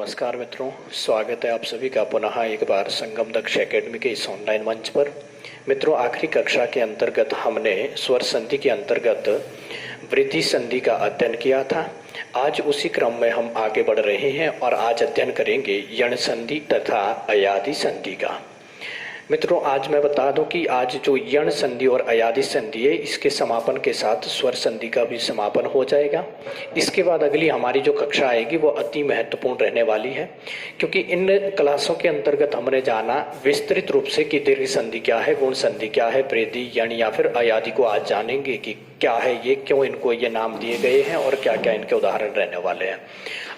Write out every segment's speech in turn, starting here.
नमस्कार मित्रों, स्वागत है आप सभी का पुनः एक बार संगम दक्ष एकेडमी के इस ऑनलाइन मंच पर। मित्रों, आखिरी कक्षा के अंतर्गत हमने स्वर संधि के अंतर्गत वृद्धि संधि का अध्ययन किया था। आज उसी क्रम में हम आगे बढ़ रहे हैं और आज अध्ययन करेंगे यण संधि तथा अयादि संधि का। मित्रों, आज मैं बता दूं कि आज जो यण संधि और अयादि संधि है, इसके समापन के साथ स्वर संधि का भी समापन हो जाएगा। इसके बाद अगली हमारी जो कक्षा आएगी वो अति महत्वपूर्ण रहने वाली है, क्योंकि इन क्लासों के अंतर्गत हमने जाना विस्तृत रूप से कि दीर्घ संधि क्या है, गुण संधि क्या है, वृद्धि यण या फिर अयादि को आज जानेंगे कि क्या है ये, क्यों इनको ये नाम दिए गए हैं और क्या क्या इनके उदाहरण रहने वाले हैं।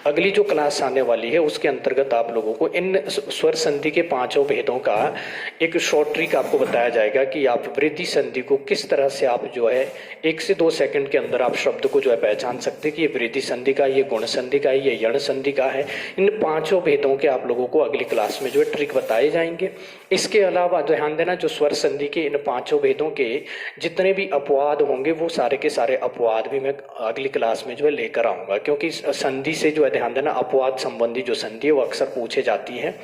अगली जो क्लास आने वाली है उसके अंतर्गत आप लोगों को इन स्वर संधि के पांचों भेदों का एक शॉर्ट ट्रिक आपको बताया जाएगा कि आप वृद्धि संधि को किस तरह से आप जो है 1 से 2 सेकंड के अंदर आप शब्द को जो है पहचान सकते हैं कि ये वृद्धि संधि का है, ये गुण संधि का है, ये यण संधि का है। इन पांचों भेदों के आप लोगों को अगली क्लास में जो है ट्रिक बताए जाएंगे। इसके अलावा ध्यान देना, जो स्वर संधि के इन पांचों भेदों के जितने भी अपवाद होंगे वो सारे के सारे अपवाद भी मैं अगली क्लास में जो है लेकर आऊंगा, क्योंकि संधि से जो है ध्यान देना अपवाद संबंधी जो संधि है वो अक्सर पूछे जाती है।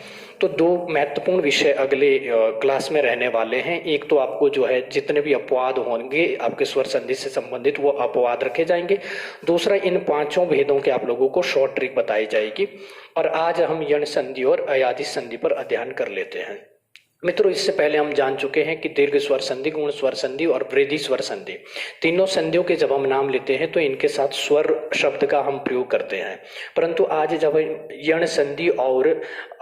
तो 2 महत्वपूर्ण विषय अगले क्लास में रहने वाले हैं। एक तो आपको जो है जितने भी अपवाद होंगे आपके स्वर संधि से संबंधित वो अपवाद रखे जाएंगे। दूसरा, इन पांचों भेदों के आप लोगों को शॉर्ट ट्रिक बताई जाएगी। और आज हम यण संधि और अयादि संधि पर अध्ययन कर लेते हैं। मित्रों, इससे पहले हम जान चुके हैं कि दीर्घ स्वर संधि, गुण स्वर संधि और वृद्धि स्वर संधि, तीनों संधियों के जब हम नाम लेते हैं तो इनके साथ स्वर शब्द का हम प्रयोग करते हैं। परंतु आज जब यण संधि और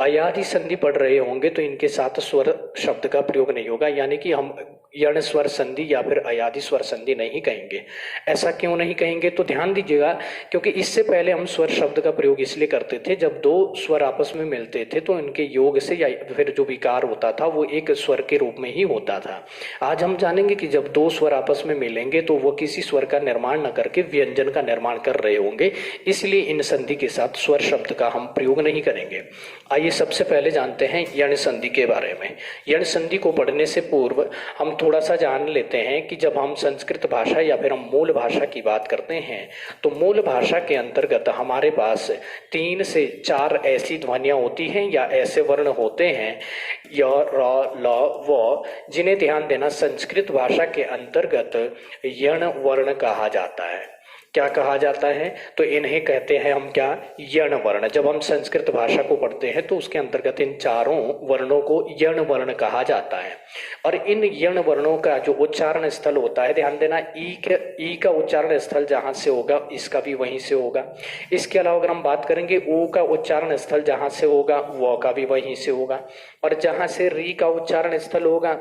अयादि संधि पढ़ रहे होंगे तो इनके साथ स्वर शब्द का प्रयोग नहीं होगा, यानी कि हम यण स्वर संधि या फिर अयादि स्वर संधि नहीं कहेंगे। ऐसा क्यों नहीं कहेंगे तो ध्यान दीजिएगा, क्योंकि इससे पहले हम स्वर शब्द का प्रयोग इसलिए करते थे जब 2 स्वर आपस में मिलते थे तो इनके योग से या फिर जो विकार होता था वो एक स्वर के रूप में ही होता था। आज हम जानेंगे कि जब 2 स्वर आपस में मिलेंगे तो वो किसी स्वर का निर्माण न करके व्यंजन का निर्माण कर रहे होंगे, इसलिए इन संधि के साथ स्वर शब्द का हम प्रयोग नहीं करेंगे। आइए सबसे पहले जानते हैं यण संधि के बारे में। यण संधि को पढ़ने से पूर्व हम थोड़ा सा जान लेते हैं कि जब हम संस्कृत भाषा या फिर हम मूल भाषा की बात करते हैं तो मूल भाषा के अंतर्गत हमारे पास 3 से 4 ऐसी ध्वनियां होती हैं या ऐसे वर्ण होते हैं य, र, ल, व, जिन्हें ध्यान देना संस्कृत भाषा के अंतर्गत यण वर्ण कहा जाता है। क्या कहा जाता है तो इन्हें कहते हैं हम क्या, यण वर्ण। जब हम संस्कृत भाषा को पढ़ते हैं तो उसके अंतर्गत इन चारों वर्णों को यण वर्ण कहा जाता है। और इन यण वर्णों का जो उच्चारण स्थल होता है, ध्यान देना, ई का उच्चारण स्थल जहां से होगा इसका भी वहीं से होगा। इसके अलावा अगर हम बात करेंगे ऊ का उच्चारण स्थल जहां से होगा व का भी वहीं से होगा। और जहां से री का उच्चारण स्थल होगा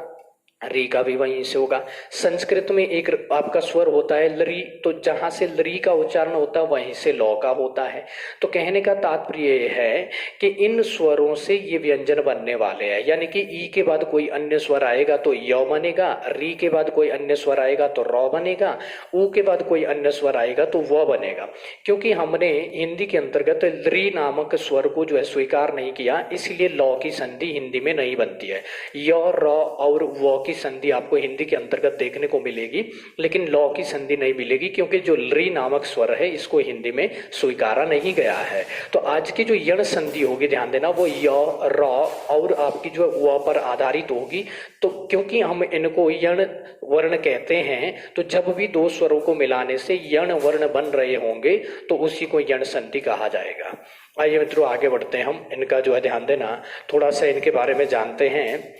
री का भी वहीं से होगा। संस्कृत में एक आपका स्वर होता है लरी, तो जहां से लरी का उच्चारण होता है वहीं से लौ का होता है। तो कहने का तात्पर्य यह है कि इन स्वरों से ये व्यंजन बनने वाले हैं, यानी कि ई के बाद कोई अन्य स्वर आएगा तो य बनेगा, री के बाद कोई अन्य स्वर आएगा तो रौ बनेगा, ऊ के बाद कोई अन्य स्वर आएगा तो व बनेगा। क्योंकि हमने हिंदी के अंतर्गत लरी नामक स्वर को जो है स्वीकार नहीं किया, इसलिए लौ की संधि हिंदी में नहीं बनती है। य, र और व की संधि आपको हिंदी के अंतर्गत देखने को मिलेगी, लेकिन लौ की संधि नहीं मिलेगी, क्योंकि जो लरी नामक स्वर है इसको हिंदी में स्वीकारा नहीं गया है। तो आज की जो यण संधि होगी, ध्यान देना, वो य, र और आपकी जो व पर आधारित होगी। तो क्योंकि हम इनको यण वर्ण कहते हैं तो जब भी 2 स्वरों को मिलाने से यण वर्ण बन रहे होंगे तो उसी को यण संधि कहा जाएगा। आइए मित्रों आगे बढ़ते हैं, हम इनका जो है ध्यान देना थोड़ा सा इनके बारे में जानते हैं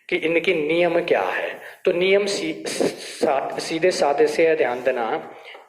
कि इनके नियम क्या है। तो नियम सीधे साधे से है, ध्यान देना।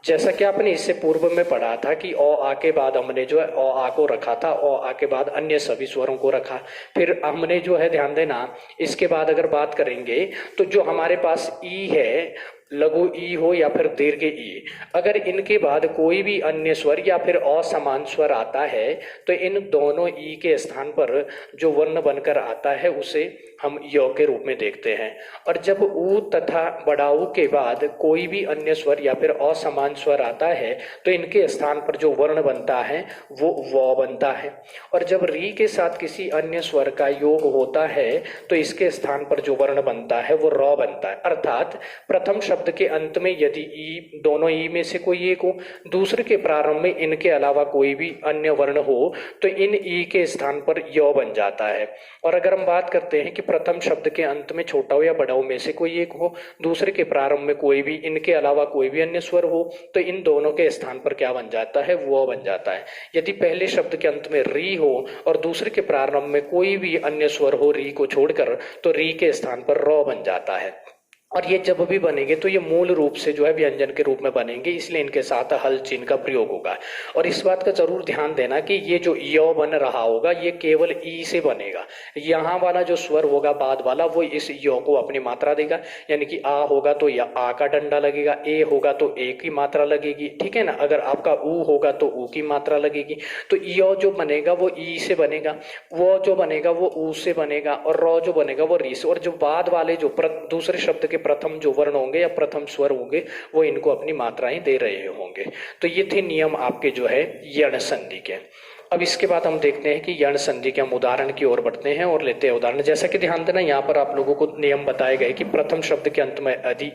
जैसा कि आपने इससे पूर्व में पढ़ा था कि अ आ के बाद हमने जो है अ आ को रखा था, अ आ के बाद अन्य सभी स्वरों को रखा। फिर हमने जो है ध्यान देना इसके बाद अगर बात करेंगे तो जो हमारे पास ई है, लघु ई हो या फिर दीर्घ ई, अगर इनके बाद कोई भी अन्य स्वर या फिर असमान स्वर आता है तो इन दोनों ई के स्थान पर जो वर्ण बनकर आता है उसे हम य के रूप में देखते हैं। और जब ऊ तथा बड़ा ऊ के बाद कोई भी अन्य स्वर या फिर असमान स्वर आता है तो इनके स्थान पर जो वर्ण बनता है वो व बनता है। और जब री के साथ किसी अन्य स्वर का योग होता है तो इसके स्थान पर जो वर्ण बनता है वो र बनता है। अर्थात प्रथम शब्द शब्द के अंत में यदि ई, दोनों ई में से कोई एक हो, दूसरे के प्रारंभ में इनके अलावा कोई भी अन्य वर्ण हो, तो इन ई के स्थान पर य बन जाता है। और अगर हम बात करते हैं कि प्रथम शब्द के अंत में छोटा हो या बड़ा हो में से कोई एक हो, दूसरे के प्रारंभ में कोई भी, इनके अलावा कोई भी अन्य स्वर हो, तो इन दोनों के स्थान पर क्या बन जाता है, वो बन जाता है। यदि पहले शब्द के अंत में री हो और दूसरे के प्रारंभ में कोई भी अन्य स्वर हो री को छोड़कर, तो री के स्थान पर र बन जाता है। और ये जब भी बनेंगे तो ये मूल रूप से जो है व्यंजन के रूप में बनेंगे, इसलिए इनके साथ हल चिन्ह का प्रयोग होगा। और इस बात का जरूर ध्यान देना कि ये जो य बन रहा होगा ये केवल ई से बनेगा। यहाँ वाला जो स्वर होगा बाद वाला, वो इस य को अपनी मात्रा देगा, यानी कि आ होगा तो या आ का डंडा लगेगा, ए होगा तो ए की मात्रा लगेगी, ठीक है ना। अगर आपका ऊ होगा तो ऊ की मात्रा लगेगी। तो य जो बनेगा वो ई से बनेगा, वो जो बनेगा वो ऊ से बनेगा, और र जो बनेगा वो री से। और जो बाद वाले जो दूसरे शब्द के प्रथम जो वर्ण होंगे या प्रथम स्वर होंगे वो इनको अपनी मात्राएं दे रहे होंगे। तो ये थे नियम आपके जो है यण संधि के। अब इसके बाद हम देखते हैं कि यण संधि के हम उदाहरण की ओर बढ़ते हैं और लेते हैं उदाहरण। जैसा कि ध्यान देना, यहाँ पर आप लोगों को नियम बताए गए कि प्रथम शब्द के अंत में अधि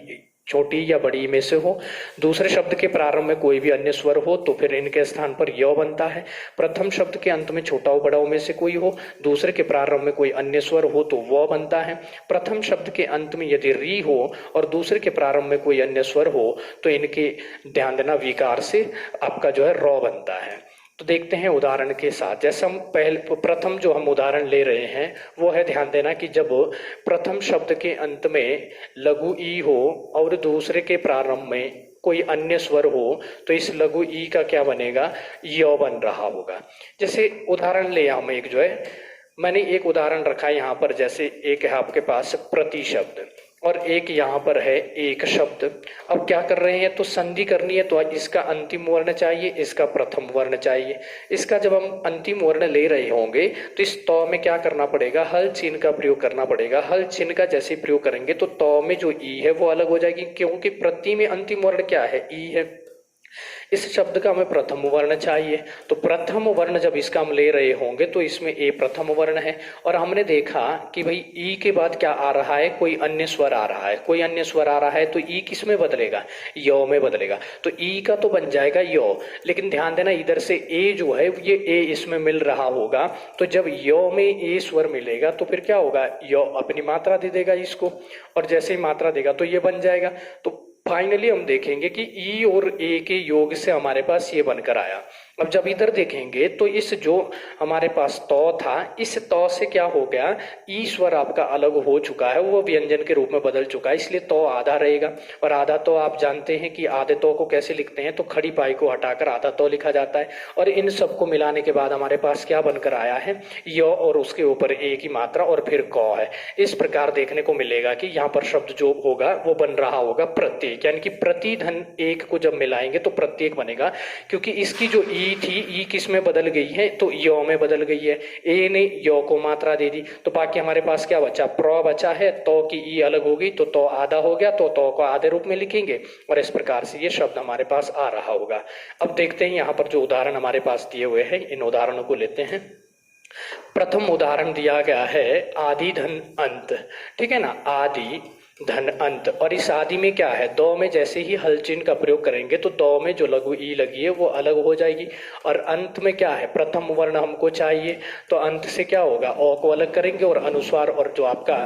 छोटी या बड़ी में से हो, दूसरे शब्द के प्रारंभ में कोई भी अन्य स्वर हो तो फिर इनके स्थान पर य बनता है। प्रथम शब्द के अंत में छोटा हो बड़ा हो में से कोई हो, दूसरे के प्रारंभ में कोई अन्य स्वर हो तो व बनता है। प्रथम शब्द के अंत में यदि री हो और दूसरे के प्रारंभ में कोई अन्य स्वर हो तो इनके ध्यान देना विकार से आपका जो है र बनता है। तो देखते हैं उदाहरण के साथ। जैसे हम प्रथम जो हम उदाहरण ले रहे हैं वो है, ध्यान देना कि जब प्रथम शब्द के अंत में लघु ई हो और दूसरे के प्रारंभ में कोई अन्य स्वर हो तो इस लघु ई का क्या बनेगा, य बन रहा होगा। जैसे उदाहरण ले हम एक जो है, मैंने एक उदाहरण रखा है यहाँ पर। जैसे एक है आपके पास प्रति शब्द और एक यहाँ पर है एक शब्द। अब क्या कर रहे हैं, तो संधि करनी है, तो इसका अंतिम वर्ण चाहिए, इसका प्रथम वर्ण चाहिए। इसका जब हम अंतिम वर्ण ले रहे होंगे तो इस तौ में क्या करना पड़ेगा, हल चिन्ह का प्रयोग करना पड़ेगा। हल चिन्ह का जैसे प्रयोग करेंगे तो तौ में जो ई है वो अलग हो जाएगी, क्योंकि प्रति में अंतिम वर्ण क्या है, ई है। इस शब्द का हमें प्रथम वर्ण चाहिए, तो प्रथम वर्ण जब इसका हम ले रहे होंगे तो इसमें ए प्रथम वर्ण है। और हमने देखा कि भाई ई के बाद क्या आ रहा है, कोई अन्य स्वर आ रहा है, कोई अन्य स्वर आ रहा है तो ई किस में बदलेगा, य में बदलेगा। तो ई का तो बन जाएगा य, लेकिन ध्यान देना इधर से ए जो है ये ए इसमें मिल रहा होगा, तो जब य में ए स्वर मिलेगा तो फिर क्या होगा, य अपनी मात्रा दे देगा इसको, और जैसे ही मात्रा देगा तो ये बन जाएगा। तो फाइनली हम देखेंगे कि ई और ए के योग से हमारे पास ये बनकर आया। अब जब इधर देखेंगे तो इस जो हमारे पास तौ था, इस तौ से क्या हो गया, ई स्वर आपका अलग हो चुका है, वो व्यंजन के रूप में बदल चुका है, इसलिए तौ आधा रहेगा। और आधा तौ आप जानते हैं कि आधे तौ को कैसे लिखते हैं, तो खड़ी पाई को हटाकर आधा तौ लिखा जाता है। और इन सबको मिलाने के बाद हमारे पास क्या बनकर आया है, य और उसके ऊपर ए की मात्रा और फिर क है। इस प्रकार देखने को मिलेगा कि यहाँ पर शब्द जो होगा वो बन रहा होगा प्रत्येक, यानी कि प्रति धन एक को जब मिलाएंगे तो प्रत्येक बनेगा, क्योंकि इसकी जो ई थी, ई किस में बदल गई है, तो य में बदल गई है। ए ने य को मात्रा दे दी, तो बाकी हमारे पास क्या बचा, प्र बचा है। तो की ई अलग हो गई तो तो आधा हो गया, तो को आधे रूप में लिखेंगे और इस प्रकार से ये शब्द हमारे पास आ रहा होगा। अब देखते हैं यहाँ पर जो उदाहरण हमारे पास दिए हुए हैं, इन उदाहरणों को लेते हैं। प्रथम उदाहरण दिया गया है आदि धन अंत, ठीक है ना, आदि धन अंत। और इस आदि में क्या है, दो में जैसे ही हल चिन्ह का प्रयोग करेंगे तो दो में जो लघु ई लगी है वो अलग हो जाएगी। और अंत में क्या है, प्रथम वर्ण हमको चाहिए, तो अंत से क्या होगा, ओ को अलग करेंगे और अनुस्वार और जो आपका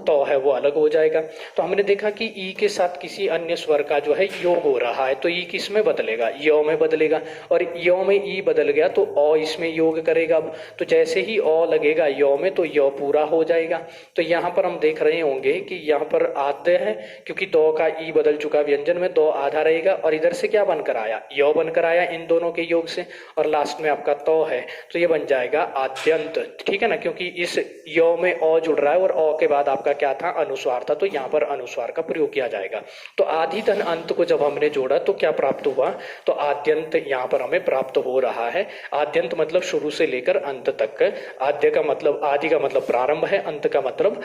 तो है वो अलग हो जाएगा। तो हमने देखा कि ई के साथ किसी अन्य स्वर का जो है योग हो रहा है, तो ई किस में बदलेगा, य में बदलेगा। और य में ई बदल गया तो ओ इसमें योग करेगा। अब तो जैसे ही ओ लगेगा य में तो य पूरा हो जाएगा। तो यहाँ पर हम देख रहे होंगे कि यहाँ पर आद्य है, क्योंकि दो का ई बदल चुका व्यंजन में, दो आधा रहेगा। और इधर से क्या बनकर आया, य बनकर आया इन दोनों के योग से। और लास्ट में आपका तो है, तो ये बन जाएगा आद्यंत, ठीक है ना, क्योंकि इस य में ओ जुड़ रहा है और ओ के बाद आपका क्या था, अनुस्वार था, तो यहाँ पर अनुस्वार का प्रयोग किया जाएगा। तो आदि धन अंत को जब हमने जोड़ा तो क्या प्राप्त हुआ, तो आद्यंत यहाँ पर हमें प्राप्त हो रहा है। आद्यंत मतलब शुरू से लेकर अंत तक। आद्य का मतलब, आदि का मतलब प्रारंभ है, अंत का मतलब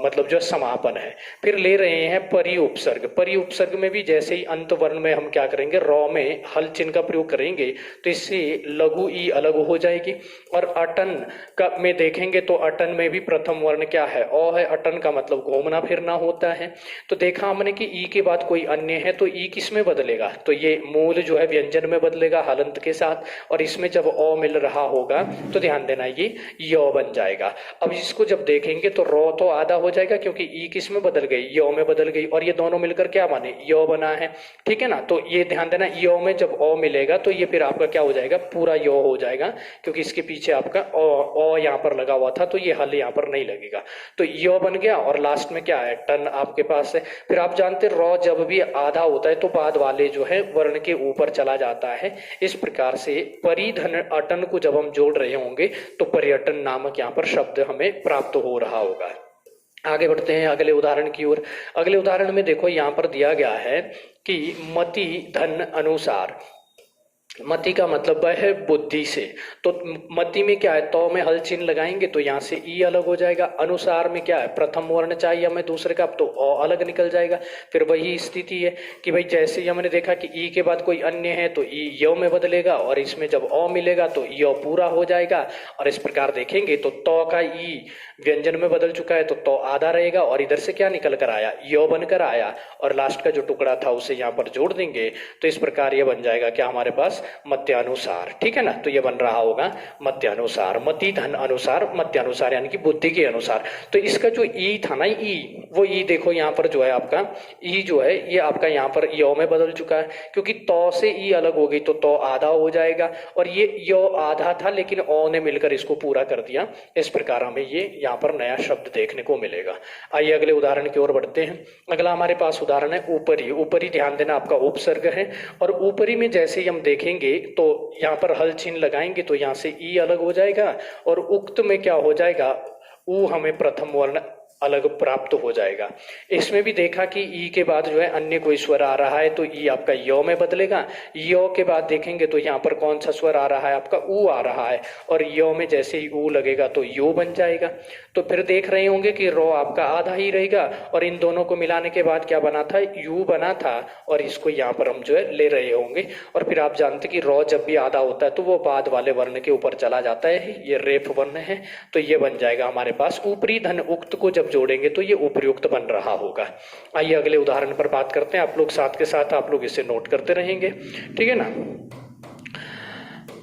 मतलब जो समापन है। फिर ले रहे हैं परि उपसर्ग। परि उपसर्ग में भी जैसे ही अंत वर्ण में हम क्या करेंगे, रॉ में हल चिन्ह का प्रयोग करेंगे तो इससे लघु ई अलग हो जाएगी। और अटन का में देखेंगे तो अटन में भी प्रथम वर्ण क्या है, ओ अ है, अटन का मतलब घूमना फिरना होता है। तो देखा हमने कि ई के बाद कोई अन्य है तो ई किस में बदलेगा, तो ये मूल जो है व्यंजन में बदलेगा हलंत के साथ, और इसमें जब अ मिल रहा होगा तो ध्यान देना ये य बन जाएगा। अब इसको जब देखेंगे तो रॉ तो आधा हो जाएगा क्योंकि ई किस में बदल गई, य में बदल गई, और ये दोनों मिलकर क्या बने, य बना है। ठीक है ना, तो ये ध्यान देना य में जब अ मिलेगा तो ये फिर आपका क्या हो जाएगा, पूरा य हो जाएगा, क्योंकि इसके पीछे आपका अ यहाँ पर लगा हुआ था तो ये हल यहाँ पर नहीं लगेगा। तो य बन गया और लास्ट में क्या है, टन आपके पास है। फिर आप जानते रॉ जब भी आधा होता है तो बाद वाले जो है वर्ण के ऊपर चला जाता है। इस प्रकार से परिधन अटन को जब हम जोड़ रहे होंगे तो पर्यटन नामक यहाँ पर शब्द हमें प्राप्त हो रहा होगा। आगे बढ़ते हैं अगले उदाहरण की ओर। अगले उदाहरण में देखो यहाँ पर दिया गया है कि मति धन अनुसार, मति का मतलब है बुद्धि से, तो मति में क्या है, तो में हल चिन्ह लगाएंगे तो यहाँ से ई अलग हो जाएगा। अनुसार में क्या है, प्रथम वर्ण चाहिए हमें दूसरे का, तो अ अलग निकल जाएगा। फिर वही स्थिति है कि भाई जैसे ही हमने देखा कि ई के बाद कोई अन्य है तो ई य में बदलेगा, और इसमें जब अ मिलेगा तो य पूरा हो जाएगा। और इस प्रकार देखेंगे तो का ई व्यंजन में बदल चुका है तो आधा रहेगा, और इधर से क्या निकल कर आया, य बनकर आया, और लास्ट का जो टुकड़ा था उसे यहाँ पर जोड़ देंगे तो इस प्रकार ये बन जाएगा क्या हमारे पास, मत्यानुसार। ठीक है ना, तो ये बन रहा होगा मत्यानुसार, मति धन अनुसार मत्यानुसार यानी कि बुद्धि के अनुसार। तो इसका जो ई था ना, ई वो ई देखो यहाँ पर जो है आपका ई जो है ये आपका यहाँ पर य में बदल चुका है, क्योंकि तो से ई अलग हो गई तो आधा हो जाएगा, और ये य आधा था लेकिन ओ ने मिलकर इसको पूरा कर दिया। इस प्रकार हमें ये यहाँ पर नया शब्द देखने को मिलेगा। आइए अगले उदाहरण की ओर बढ़ते हैं। अगला हमारे पास उदाहरण है ऊपरी। ऊपरी ध्यान देना आपका उपसर्ग है, और ऊपरी में जैसे ही हम देखेंगे तो यहाँ पर हल चिन्ह लगाएंगे तो यहाँ से ई अलग हो जाएगा, और उक्त में क्या हो जाएगा, ऊ हमें प्रथम वर्ण अलग प्राप्त हो जाएगा। इसमें भी देखा कि ई के बाद जो है अन्य कोई स्वर आ रहा है तो ई आपका य में बदलेगा। य के बाद देखेंगे तो यहाँ पर कौन सा स्वर आ रहा है, आपका ऊ आ रहा है, और य में जैसे ही ऊ लगेगा तो यो बन जाएगा। तो फिर देख रहे होंगे कि रो आपका आधा ही रहेगा, और इन दोनों को मिलाने के बाद क्या बना था, यू बना था, और इसको यहाँ पर हम जो है ले रहे होंगे। और फिर आप जानते कि रो जब भी आधा होता है तो वो बाद वाले वर्ण के ऊपर चला जाता है, ये रेफ वर्ण है, तो ये बन जाएगा हमारे पास ऊपरी धन उक्त को जब जोड़ेंगे तो ये उपयुक्त बन रहा होगा। आइए अगले उदाहरण पर बात करते हैं। आप लोग साथ के साथ आप लोग इसे नोट करते रहेंगे, ठीक है ना।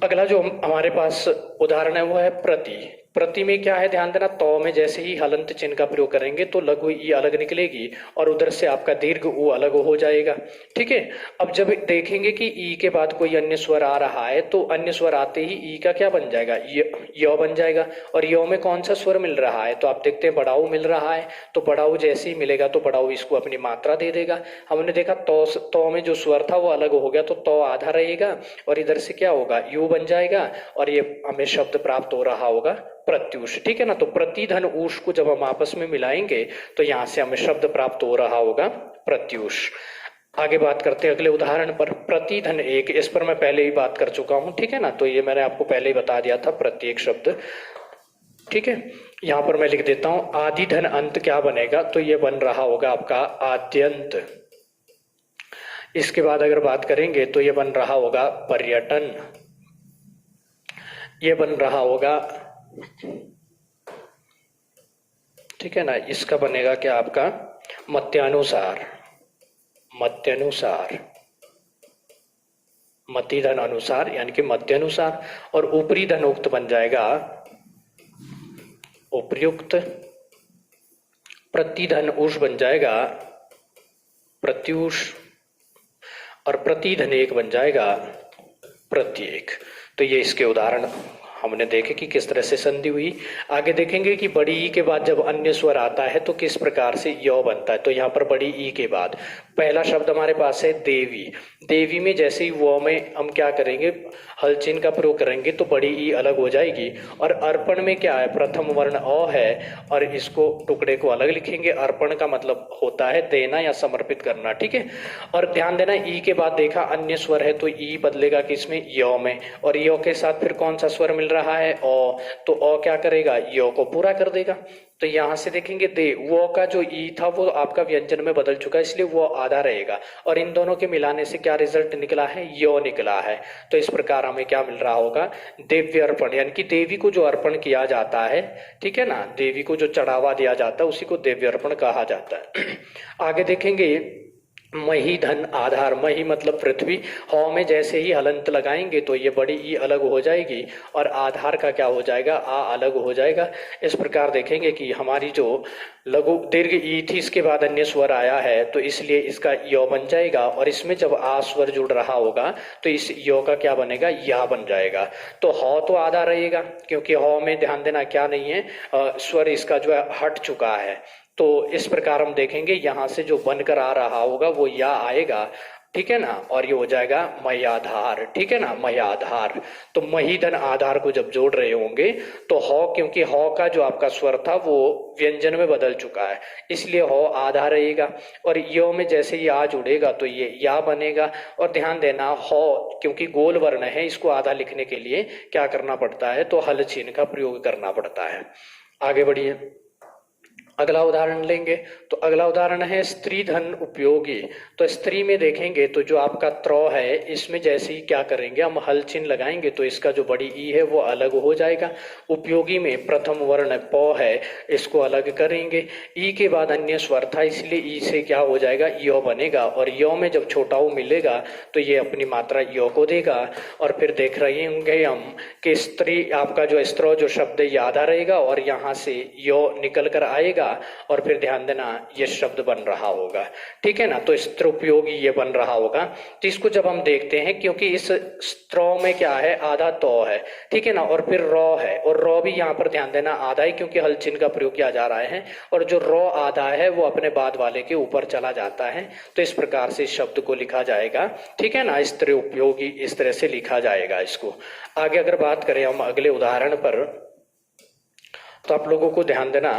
अगला जो हमारे पास उदाहरण है वो है प्रति। प्रति में क्या है, ध्यान देना, तो में जैसे ही हलंत चिन्ह का प्रयोग करेंगे तो लघु ई अलग निकलेगी, और उधर से आपका दीर्घ ऊ अलग हो जाएगा। ठीक है, अब जब देखेंगे कि ई के बाद कोई अन्य स्वर आ रहा है तो अन्य स्वर आते ही ई का क्या बन जाएगा, य बन जाएगा। और य में कौन सा स्वर मिल रहा है, तो आप देखते हैं बड़ाऊ मिल रहा है, तो बड़ाऊ जैसे ही मिलेगा तो बड़ाऊ इसको अपनी मात्रा दे देगा। हमने देखा तो में जो स्वर था वो अलग हो गया तो आधा रहेगा, और इधर से क्या होगा, यू बन जाएगा, और ये हमें शब्द प्राप्त हो रहा होगा प्रत्युष। ठीक है ना, तो प्रतिधन ऊष को जब हम आपस में मिलाएंगे तो यहाँ से हमें शब्द प्राप्त हो रहा होगा प्रत्युष। आगे बात करते हैं अगले उदाहरण पर, प्रतिधन एक। इस पर मैं पहले ही बात कर चुका हूं, ठीक है ना, तो ये मैंने आपको पहले ही बता दिया था प्रत्येक शब्द। ठीक है, यहाँ पर मैं लिख देता हूं आदि धन अंत क्या बनेगा, तो ये बन रहा होगा आपका आद्यंत। इसके बाद अगर बात करेंगे तो ये बन रहा होगा पर्यटन, ये बन रहा होगा, ठीक है ना, इसका बनेगा क्या आपका मत्यानुसार। मत्यानुसार, मति धन अनुसार यानी कि मत्यानुसार, और ऊपरी धन उक्त बन जाएगा उपयुक्त। प्रतिधन उष बन जाएगा प्रत्युष, और प्रतिधन एक बन जाएगा प्रत्येक। तो ये इसके उदाहरण हमने देखे कि किस तरह से संधि हुई। आगे देखेंगे कि बड़ी ई के बाद जब अन्य स्वर आता है तो किस प्रकार से य बनता है। तो यहाँ पर बड़ी ई के बाद पहला शब्द हमारे पास है देवी। देवी में जैसे ही वो में हम क्या करेंगे, हल चिन्ह का प्रयोग करेंगे तो बड़ी ई अलग हो जाएगी। और अर्पण में क्या है, प्रथम वर्ण अ है, और इसको टुकड़े को अलग लिखेंगे। अर्पण का मतलब होता है देना या समर्पित करना, ठीक है। और ध्यान देना ई के बाद देखा अन्य स्वर है तो ई बदलेगा किसमें, य में, और य के साथ फिर कौन सा स्वर मिल रहा है ओ, तो ओ क्या करेगा, यो को पूरा कर देगा। तो यहां से देखेंगे दे, वो का जो ई था वो आपका व्यंजन में बदल चुका है, इसलिए वो आधा रहेगा। और इन दोनों के मिलाने से क्या रिजल्ट निकला है, यो निकला है। तो इस प्रकार हमें क्या मिल रहा होगा, दिव्य अर्पण, यानी कि देवी को जो अर्पण किया जाता है, ठीक है ना, देवी को जो चढ़ावा दिया जाता है उसी को दिव्य अर्पण कहा जाता है। आगे देखेंगे मही धन आधार, मही मतलब पृथ्वी, हौ में जैसे ही हलंत लगाएंगे तो ये बड़ी ई अलग हो जाएगी और आधार का क्या हो जाएगा, आ अलग हो जाएगा। इस प्रकार देखेंगे कि हमारी जो लघु दीर्घ ई थी इसके बाद अन्य स्वर आया है तो इसलिए इसका यो बन जाएगा, और इसमें जब आ स्वर जुड़ रहा होगा तो इस यो का क्या बनेगा, या बन जाएगा। तो हौ तो आधा रहेगा क्योंकि हौ में ध्यान देना क्या नहीं है, स्वर इसका जो है हट चुका है। तो इस प्रकार हम देखेंगे यहाँ से जो बनकर आ रहा होगा वो या आएगा, ठीक है ना, और ये हो जाएगा मयाधार, ठीक है ना, मयाधार। तो महीधन आधार को जब जोड़ रहे होंगे तो हौ, क्योंकि हौ का जो आपका स्वर था वो व्यंजन में बदल चुका है इसलिए हौ आधा रहेगा, और यो में जैसे ही आ जुड़ेगा तो ये या बनेगा। और ध्यान देना हौ क्योंकि गोल वर्ण है, इसको आधा लिखने के लिए क्या करना पड़ता है, तो हल चिन्ह का प्रयोग करना पड़ता है। आगे बढ़िए, अगला उदाहरण लेंगे। तो अगला उदाहरण है स्त्री धन उपयोगी। तो स्त्री में देखेंगे तो जो आपका त्रौ है इसमें जैसे ही क्या करेंगे, हम हल चिन्ह लगाएंगे तो इसका जो बड़ी ई है वो अलग हो जाएगा। उपयोगी में प्रथम वर्ण पौ है, इसको अलग करेंगे। ई के बाद अन्य स्वर था इसलिए ई से क्या हो जाएगा, यो बनेगा, और यो में जब छोटा ऊ मिलेगा तो ये अपनी मात्रा यो को देगा। और फिर देख रहे होंगे हम कि स्त्री आपका जो स्त्रो जो शब्द है ये आधा रहेगा और यहाँ से यो निकल कर आएगा और फिर ध्यान देना ये शब्द बन रहा होगा, ठीक है ना। तो स्त्र उपयोगी ये बन रहा होगा। तो इसको जब हम देखते हैं, क्योंकि इस स्त्रो में क्या है, आधा तो है, ठीक है ना, और फिर रॉ है, और रॉ भी यहाँ पर ध्यान देना आधा है क्योंकि हल चिन्ह का प्रयोग किया जा रहा है, और जो रॉ आधा है वो अपने बाद वाले के ऊपर चला जाता है। तो इस प्रकार से इस शब्द को लिखा जाएगा, ठीक है ना, स्त्र उपयोगी इस तरह से लिखा जाएगा इसको। आगे अगर बात करें हम अगले उदाहरण पर, तो आप लोगों को ध्यान देना,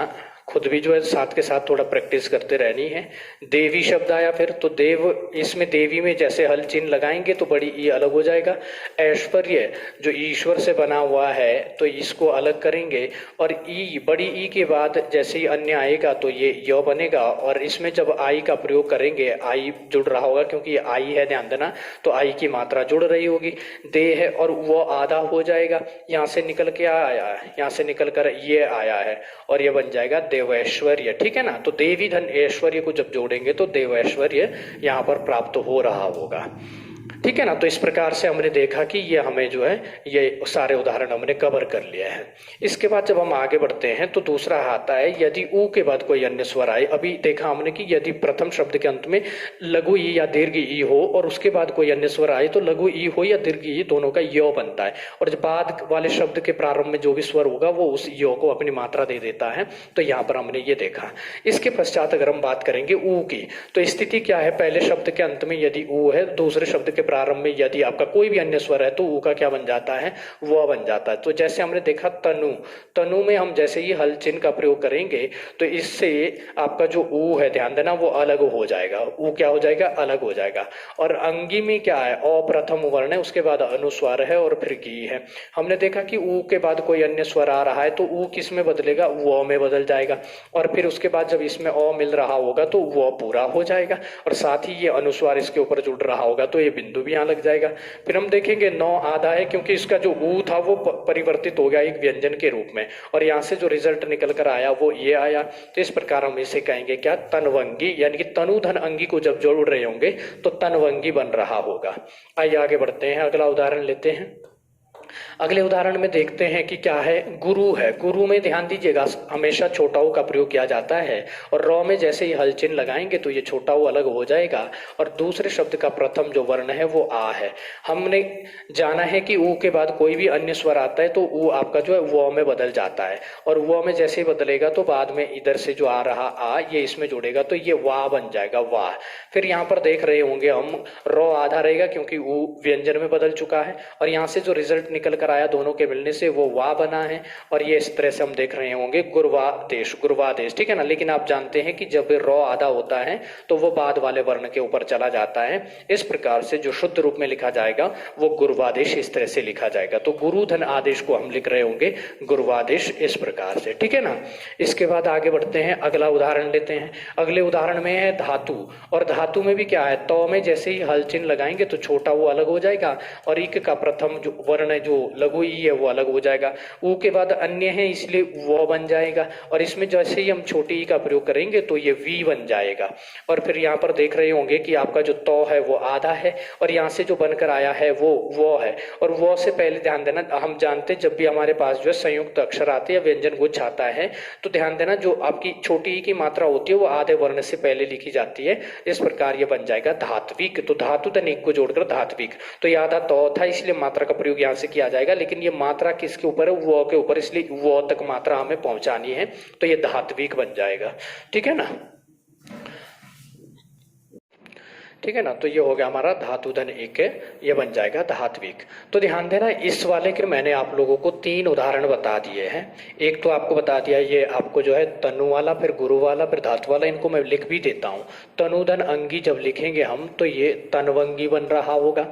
खुद भी जो है साथ के साथ थोड़ा प्रैक्टिस करते रहनी है। देवी शब्द आया फिर, तो देव, इसमें देवी में जैसे हल चिन्ह लगाएंगे तो बड़ी ई अलग हो जाएगा। ऐश्वर्य जो ईश्वर से बना हुआ है तो इसको अलग करेंगे, और ई, बड़ी ई के बाद जैसे ही अन्य आएगा तो ये यो बनेगा, और इसमें जब आई का प्रयोग करेंगे, आई जुड़ रहा होगा क्योंकि ये आई है, ध्यान देना, तो आई की मात्रा जुड़ रही होगी। दे है और वो आधा हो जाएगा, यहाँ से निकल के आया है, यहाँ से निकल कर ये आया है और ये बन जाएगा देवैश्वर्य, ठीक है ना। तो देवी धन ऐश्वर्य को जब जोड़ेंगे तो देवैश्वर्य यहाँ पर प्राप्त हो रहा होगा, ठीक है ना। तो इस प्रकार से हमने देखा कि ये हमें जो है ये सारे उदाहरण हमने कवर कर लिया है। इसके बाद जब हम आगे बढ़ते हैं तो दूसरा आता है यदि ऊ के बाद कोई अन्य स्वर आए। अभी देखा हमने कि यदि प्रथम शब्द के अंत में लघु ई या दीर्घ ई हो और उसके बाद कोई अन्य स्वर आए तो लघु ई हो या दीर्घ ई दोनों का यो बनता है, और जब बाद वाले शब्द के प्रारंभ में जो भी स्वर होगा वो उस यो को अपनी मात्रा दे देता है। तो यहाँ पर हमने ये देखा। इसके पश्चात अगर हम बात करेंगे ऊ की, तो स्थिति क्या है, पहले शब्द के अंत में यदि ऊ है, दूसरे शब्द के प्रारंभ में यदि आपका कोई भी अन्य स्वर है तो ऊ का क्या बन जाता है, वो बन जाता है। तो जैसे हमने देखा तनु, तनु में हम जैसे ही हल चिन्ह का प्रयोग करेंगे तो इससे आपका जो ऊ है, ध्यान देना, वो अलग हो जाएगा। ऊ क्या हो जाएगा, अलग हो जाएगा। और अंगी में क्या है, अ प्रथम वर्ण है, उसके बाद अनुस्वार है और फिर की है। हमने देखा कि ऊ के बाद कोई अन्य स्वर आ रहा है तो ऊ किस में बदलेगा, वो में बदल जाएगा, और फिर उसके बाद जब इसमें अ मिल रहा होगा तो वो पूरा हो जाएगा, और साथ ही ये अनुस्वार इसके ऊपर जुड़ रहा होगा तो ये बिंदु भी यहाँ लग जाएगा। फिर हम देखेंगे नौ आधा है क्योंकि इसका जो ऊ था वो परिवर्तित हो गया एक व्यंजन के रूप में, और यहाँ से जो रिजल्ट निकल कर आया वो ये आया। तो इस प्रकार हम इसे कहेंगे क्या, तनवंगी, यानी कि तनु धन अंगी को जब जोड़ रहे होंगे तो तनवंगी बन रहा होगा। आइए आगे बढ़ते हैं, अगला उदाहरण लेते हैं। अगले उदाहरण में देखते हैं कि क्या है, गुरु है। गुरु में ध्यान दीजिएगा हमेशा छोटा ऊ का प्रयोग किया जाता है, और रॉ में जैसे ही हल चिन्ह लगाएंगे तो ये छोटा ऊ अलग हो जाएगा, और दूसरे शब्द का प्रथम जो वर्ण है वो आ है। हमने जाना है कि ऊ के बाद कोई भी अन्य स्वर आता है तो ऊ आपका जो है वो में बदल जाता है, और वो में जैसे ही बदलेगा तो बाद में इधर से जो आ रहा आ ये इसमें जुड़ेगा तो ये वाह बन जाएगा, वाह। फिर यहाँ पर देख रहे होंगे हम रॉ आधा रहेगा क्योंकि ऊ व्यंजन में बदल चुका है, और यहाँ से जो रिजल्ट निकल कर आया दोनों के मिलने से, वो वा बना है। और ये इस तरह से हम देख रहे होंगे गुर्वादेश, गुर्वादेश, ठीक है ना। लेकिन आप जानते हैं कि जब रॉ आधा होता है तो वो बाद वाले वर्ण के ऊपर चला जाता है। इस प्रकार से जो शुद्ध रूप में लिखा जाएगा वो गुर्वादेश इस तरह से लिखा जाएगा। तो गुरु धन आदेश को हम लिख रहे होंगे गुर्वादेश इस प्रकार से, ठीक है ना। इसके बाद आगे बढ़ते हैं, अगला उदाहरण लेते हैं। अगले उदाहरण में है धातु, और धातु में भी क्या है, तो में जैसे ही हल चिन्ह लगाएंगे तो छोटा वो अलग हो जाएगा और इक का प्रथम जो वर्ण है जो लघु ई है वो अलग हो जाएगा। ऊ के बाद अन्य है इसलिए वो बन जाएगा, और इसमें जैसे ही हम छोटी ई का प्रयोग करेंगे तो ये वी बन जाएगा। और फिर यहाँ पर देख रहे होंगे कि आपका जो तो है वो आधा है और यहाँ से जो बनकर आया है वो है। और वो से पहले ध्यान देना, हम जानते हैं जब भी हमारे पास जो है संयुक्त अक्षर आते हैं, व्यंजन गुच्छ आता है, तो ध्यान देना जो आपकी छोटी ई की मात्रा होती है वो आधे वर्ण से पहले लिखी जाती है। इस प्रकार ये बन जाएगा धात्विक। तो धातु धन एक को जोड़कर धात्विक। तो ये आधा तो था इसलिए मात्रा का प्रयोग यहाँ से किया जाएगा, लेकिन ये मात्रा किसके ऊपर है, वो के ऊपर, इसलिए वो तक मात्रा हमें पहुंचानी है, तो ये धात्विक बन जाएगा, ठीक है ना। ठीक है ना। तो ये हो गया हमारा धातु धन एक, ये बन जाएगा धात्विक। तो ध्यान देना इस वाले के मैंने आप लोगों को 3 उदाहरण बता दिए हैं। एक तो आपको बता दिया ये आपको जो है तनु वाला, फिर गुरु वाला, फिर धातु वाला, इनको मैं लिख भी देता हूँ। तनु धन अंगी जब लिखेंगे हम तो ये तनवंगी बन रहा होगा।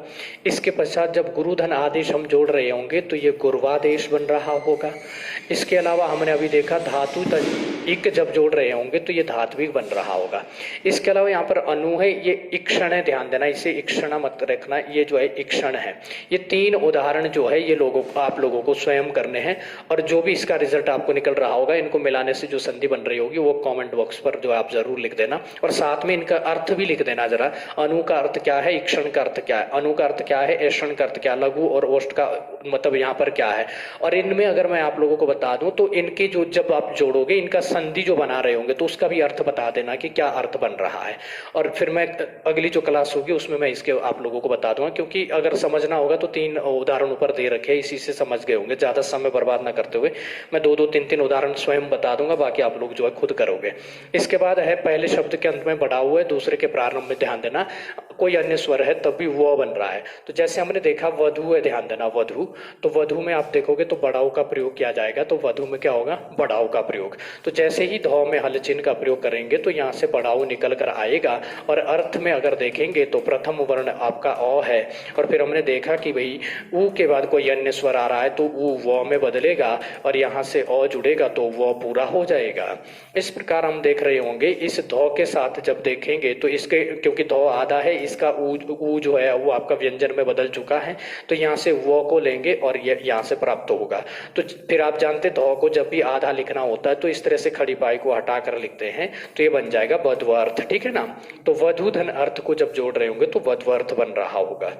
इसके पश्चात जब गुरु धन आदेश हम जोड़ रहे होंगे तो ये गुर्वादेश बन रहा होगा। इसके अलावा हमने अभी देखा धातु धन इक जब जोड़ रहे होंगे तो ये धात्विक बन रहा होगा। इसके अलावा यहाँ पर अनु है, ये इक्षण है, ध्यान देना इसे इक्षण मत रखना, ये जो है इक्षण है। ये 3 उदाहरण जो है ये आप लोगों को स्वयं करने हैं, और जो भी इसका रिजल्ट आपको निकल रहा होगा इनको मिलाने से जो संधि बन रही होगी वो कमेंट बॉक्स पर जो आप जरूर लिख देना, और साथ में इनका अर्थ भी लिख देना जरा। अनु का अर्थ क्या है, इक्षण का अर्थ क्या है, अनु का अर्थ क्या है, ऐषण का अर्थ क्या, लघु और ओष्ठ का मतलब यहाँ पर क्या है। और इनमें अगर मैं आप लोगों को बता दूं तो इनके जो जब आप जोड़ोगे इनका संधि जो बना रहे होंगे तो उसका भी अर्थ बता देना कि क्या अर्थ बन रहा है। और फिर मैं अगली जो क्लास होगी उसमें मैं इसके आप लोगों को बता दूंगा, क्योंकि अगर समझना होगा तो 3 उदाहरण ऊपर दे रखे, इसी से समझ गए होंगे। ज्यादा समय बर्बाद ना करते हुए मैं 2-2, 3-3 उदाहरण स्वयं बता दूंगा, बाकी आप लोग जो है खुद करोगे। इसके बाद है पहले शब्द के अंत में बढ़ा हुआ है, दूसरे के प्रारंभ में ध्यान देना कोई अन्य स्वर है तब भी वो बन रहा है। तो जैसे हमने देखा वधु है, ध्यान देना वधु, तो वधु में आप देखोगे तो बढ़ाऊ का प्रयोग किया जाएगा, तो वधु में क्या होगा, बढ़ाऊ का प्रयोग। तो जैसे ही धौ में हल चिन्ह का प्रयोग करेंगे तो यहाँ से बढ़ाऊ निकल कर आएगा। और अर्थ में अगर देखेंगे तो प्रथम वर्ण आपका अ है, और फिर हमने देखा कि भाई ऊ के बाद कोई अन्य स्वर आ रहा है तो ऊ व में बदलेगा और यहाँ से अ जुड़ेगा तो वो पूरा हो जाएगा। इस प्रकार हम देख रहे होंगे इस धौ के साथ जब देखेंगे तो इसके, क्योंकि धौ आधा है, इसका ऊ जो है वो आपका व्यंजन में बदल चुका है, तो यहाँ से वो को लेंगे और ये यहाँ से प्राप्त होगा। तो फिर आप जानते धौ को जब भी आधा लिखना होता है तो इस तरह से खड़ी पाई को हटा कर लिखते हैं, तो ये बन जाएगा वध्वर्थ, ठीक है ना। तो वधु धन अर्थ को जब जोड़ रहे होंगे तो वध्वर्थ बन रहा होगा।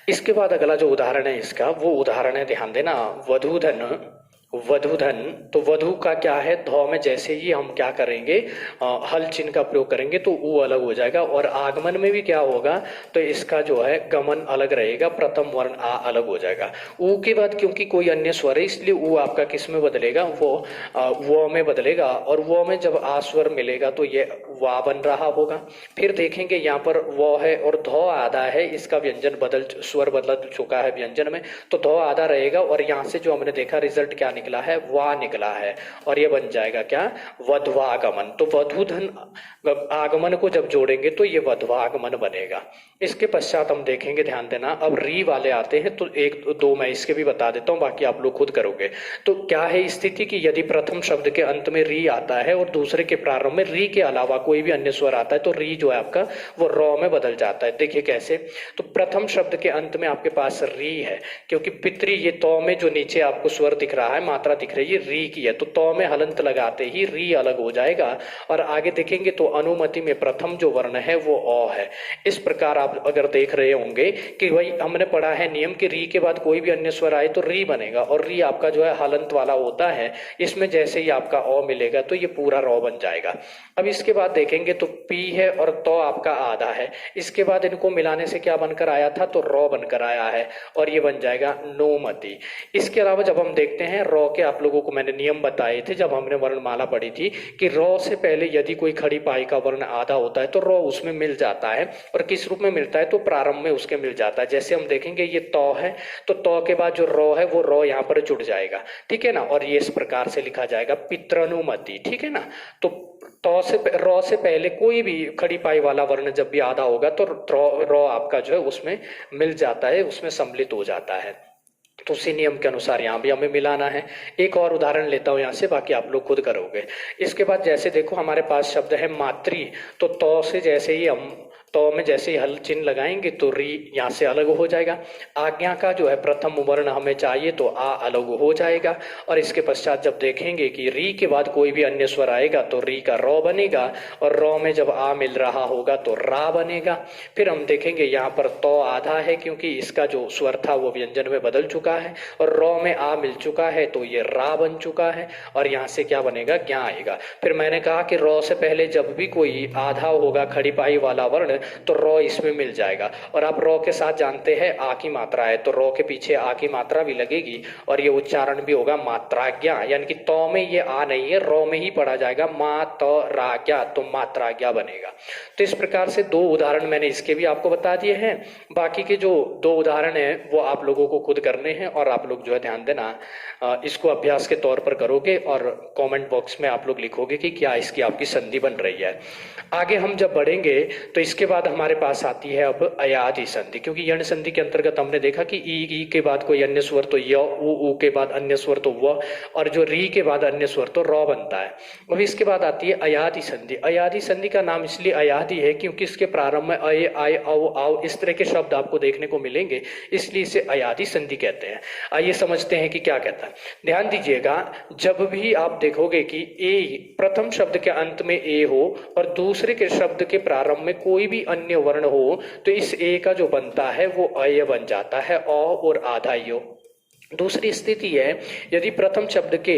इसके बाद अगला जो उदाहरण है इसका वो उदाहरण है, ध्यान देना वधुधन, वधुधन। तो वधु का क्या है, धौ में जैसे ही हम क्या करेंगे हल चिन्ह का प्रयोग करेंगे तो ऊ अलग हो जाएगा। और आगमन में भी क्या होगा, तो इसका जो है गमन अलग रहेगा, प्रथम वर्ण आ अलग हो जाएगा। ऊ के बाद क्योंकि कोई अन्य स्वर है इसलिए ऊ आपका किस में बदलेगा, वो में बदलेगा, और वो में जब आ स्वर मिलेगा तो ये वा बन रहा होगा। फिर देखेंगे यहाँ पर वो है और धौ आधा है, इसका व्यंजन स्वर बदल चुका है व्यंजन में, तो धौ आधा रहेगा। और यहाँ से जो हमने देखा रिजल्ट क्या निकला है, वा निकला है, और ये बन जाएगा क्या, वध्वागमन। तो वधुधन आगमन को जब जोड़ेंगे तो ये वध्वागमन बनेगा। इसके पश्चात हम देखेंगे, ध्यान देना अब री वाले आते हैं, तो 1-2 मैं इसके भी बता देता हूँ, बाकी आप लोग खुद करोगे। तो क्या है स्थिति कि यदि प्रथम शब्द के अंत में री आता है और दूसरे के प्रारंभ में री के अलावा कोई भी अन्य स्वर आता है तो री जो है आपका वो रॉ में बदल जाता है। देखिए कैसे, तो प्रथम शब्द के अंत में आपके पास री है, क्योंकि पितरी ये तो में जो नीचे आपको स्वर दिख रहा है, मात्रा दिख रही है, री की है, तो में हलंत लगाते ही री अलग हो जाएगा। और आगे देखेंगे तो अनुमति में प्रथम जो वर्ण है वो अ है। इस प्रकार आप अगर देख रहे होंगे कि भाई हमने पढ़ा है नियम कि री के बाद कोई भी अन्य स्वर आए तो री बनेगा, और री आपका जो है हलंत वाला होता है, इसमें जैसे ही आपका अ मिलेगा तो ये पूरा रॉ बन जाएगा। अब इसके बाद देखेंगे तो पी है और तो आपका आधा है, इसके बाद इनको मिलाने से क्या बनकर आया था, तो रॉ बनकर आया है, और ये बन जाएगा नोमति। इसके अलावा जब हम देखते हैं रॉ के आप लोगों को मैंने नियम बताए थे जब हमने वर्णमाला पढ़ी थी कि रॉ से पहले यदि कोई खड़ी पाई का वर्ण आधा होता है तो रॉ उसमें मिल जाता है, और किस रूप में मिलता है तो प्रारंभ में उसके मिल जाता है। जैसे हम देखेंगे ये तौ है, तो तौ के बाद जो रॉ है वो रॉ यहाँ पर जुड़ जाएगा, ठीक है ना, और ये इस प्रकार से लिखा जाएगा पितृनुमति, ठीक है ना। तो तौ से रॉ से पहले कोई भी खड़ी पाई वाला वर्ण जब भी आधा होगा तो रॉ आपका जो है उसमें मिल जाता है, उसमें सम्मिलित हो जाता है। तो उसी नियम के अनुसार यहाँ भी हमें मिलाना है। एक और उदाहरण लेता हूँ यहाँ से, बाकी आप लोग खुद करोगे। इसके बाद जैसे देखो हमारे पास शब्द है मातृ, तो तौ से जैसे ही हम तौ में जैसे ही हल चिन्ह लगाएंगे तो री यहाँ से अलग हो जाएगा। आज्ञा का जो है प्रथम वर्ण हमें चाहिए तो आ अलग हो जाएगा, और इसके पश्चात जब देखेंगे कि री के बाद कोई भी अन्य स्वर आएगा तो री का रॉ बनेगा, और रॉ में जब आ मिल रहा होगा तो रा बनेगा। फिर हम देखेंगे यहाँ पर तौ आधा है क्योंकि इसका जो स्वर था वो व्यंजन में बदल चुका है, और रॉ में आ मिल चुका है तो ये रा बन चुका है, और यहाँ से क्या बनेगा, ज्ञा आएगा। फिर मैंने कहा कि रॉ से पहले जब भी कोई आधा होगा खड़ी पाई वाला वर्ण तो रॉ इसमें मिल जाएगा, और आप रॉ के साथ जानते हैं आ की मात्रा है तो रॉ के पीछे आ की मात्रा भी लगेगी, और ये उच्चारण भी होगा मात्राज्ञा, यानी कि तौ में ये आ नहीं है, रॉ में ही पढ़ा जाएगा मातराज्ञा, तो मात्राज्ञा बनेगा। तो इस प्रकार से दो उदाहरण मैंने इसके भी आपको बता दिए हैं। बाकी के जो दो उदाहरण है वो आप लोगों को खुद करने हैं, और आप लोग जो है ध्यान देना इसको अभ्यास के तौर पर करोगे, और कमेंट बॉक्स में आप लोग लिखोगे कि क्या इसकी आपकी संधि बन रही है। आगे हम जब बढ़ेंगे तो इसके बाद हमारे पास आती है अब अयादि संधि, क्योंकि यण संधि के अंतर्गत हमने देखा कि ई के बाद कोई अन्य स्वर तो य, उ के बाद अन्य स्वर तो व, और जो री के बाद अन्य स्वर तो रॉ बनता है। अब इसके बाद आती है अयादि संधि। अयादि संधि का नाम इसलिए अयादि है क्योंकि इसके प्रारंभ में अय आय औ आव इस तरह के शब्द आपको देखने को मिलेंगे, इसलिए इसे अयादि संधि कहते हैं। आइए समझते हैं कि क्या कहता है। ध्यान दीजिएगा, जब भी आप देखोगे कि ए प्रथम शब्द के अंत में ए हो और दूसरे के शब्द के प्रारंभ में कोई भी अन्य वर्ण हो तो इस ए का जो बनता है वो अय बन जाता है, अ और आधा यो। दूसरी स्थिति है यदि प्रथम शब्द के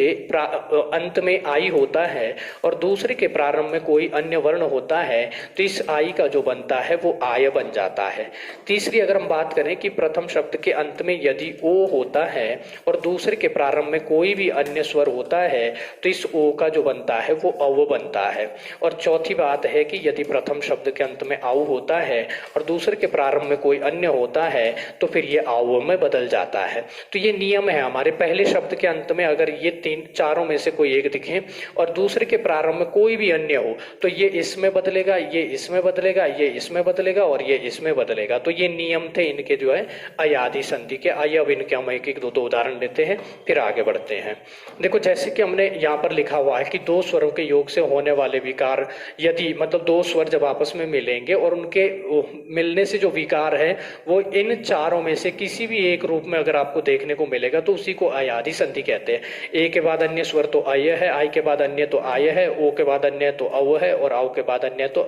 अंत में आई होता है और दूसरे के प्रारंभ में कोई अन्य वर्ण होता है तो इस आई का जो बनता है वो आय बन जाता है। तीसरी अगर हम बात करें कि प्रथम शब्द के अंत में यदि ओ होता है और दूसरे के प्रारंभ में कोई भी अन्य स्वर होता है तो इस ओ का जो बनता है वो अव बनता है। और चौथी बात है कि यदि प्रथम शब्द के अंत में आउ होता है और दूसरे के प्रारंभ में कोई अन्य होता है तो फिर ये आव में बदल जाता है। तो ये नियम है हमारे। पहले शब्द के अंत में अगर ये तीन चारों में से कोई एक दिखे और दूसरे के प्रारंभ में कोई भी अन्य हो तो ये इसमें बदलेगा, ये इसमें बदलेगा, ये इसमें बदलेगा और ये इसमें बदलेगा। तो ये नियम थे इनके जो है अयादि संधि के। आइए अब इनके हम एक एक दो उदाहरण लेते हैं फिर आगे बढ़ते हैं। देखो जैसे कि हमने यहाँ पर लिखा हुआ है कि दो स्वरों के योग से होने वाले विकार यदि मतलब दो स्वर जब आपस में मिलेंगे और उनके मिलने से जो विकार है वो इन चारों में से किसी भी एक रूप में अगर आपको देखने को मिलेगा तो उसी को अयादि संधि कहते हैं। ए के बाद अन्य स्वर तो अय है, आई के बाद अन्य तो आय है, ओ के बाद अन्य तो अव है और आव के बाद अन्य तो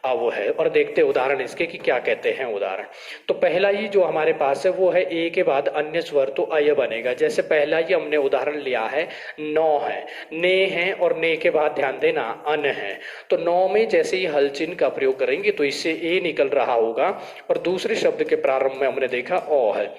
अव है। और देखते उदाहरण इसके कि क्या कहते हैं उदाहरण। तो पहला ही जो हमारे पास है वो है ए के बाद अन्य स्वर तो अय बनेगा। जैसे पहला ही हमने उदाहरण लिया है नौ है, ने है और ने के बाद ध्यान देना अन है। तो नौ में जैसे ही हल चिन्ह का प्रयोग करेंगे तो इससे ए निकल रहा होगा और दूसरे शब्द के प्रारंभ में हमने देखा अ है।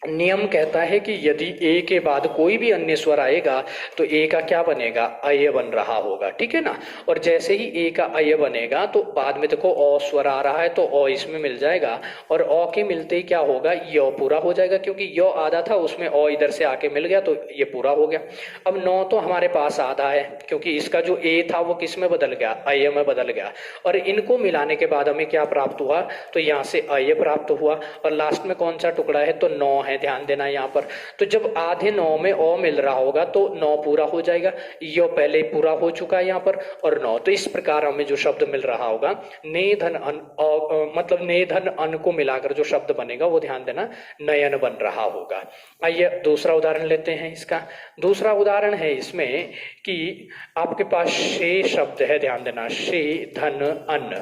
नियम कहता है कि यदि ए के बाद कोई भी अन्य स्वर आएगा तो ए का क्या बनेगा, अय बन रहा होगा, ठीक है ना। और जैसे ही ए का अय बनेगा तो बाद में देखो अ स्वर आ रहा है तो अ इसमें मिल जाएगा और अ के मिलते ही क्या होगा, य पूरा हो जाएगा क्योंकि य आधा था उसमें अ इधर से आके मिल गया तो ये पूरा हो गया। अब नौ तो हमारे पास आधा है क्योंकि इसका जो ए था वो किस में बदल गया, अय में बदल गया। और इनको मिलाने के बाद हमें क्या प्राप्त हुआ, तो यहाँ से अय प्राप्त हुआ और लास्ट में कौन सा टुकड़ा है, तो नौ है। ध्यान देना यहाँ पर। तो जब आधे नौ में ओ मिल रहा होगा तो नौ पूरा हो जाएगा, यो पहले पूरा हो चुका है यहाँ पर और नौ। तो इस प्रकार हमें जो शब्द मिल रहा होगा ने धन अन मतलब ने धन अन को मिलाकर जो शब्द बनेगा वो ध्यान देना नयन बन रहा होगा। आइए दूसरा उदाहरण लेते हैं। इसका दूसरा उदाहरण है इसमें कि आपके पास शे शब्द है, ध्यान देना शे धन अन्न।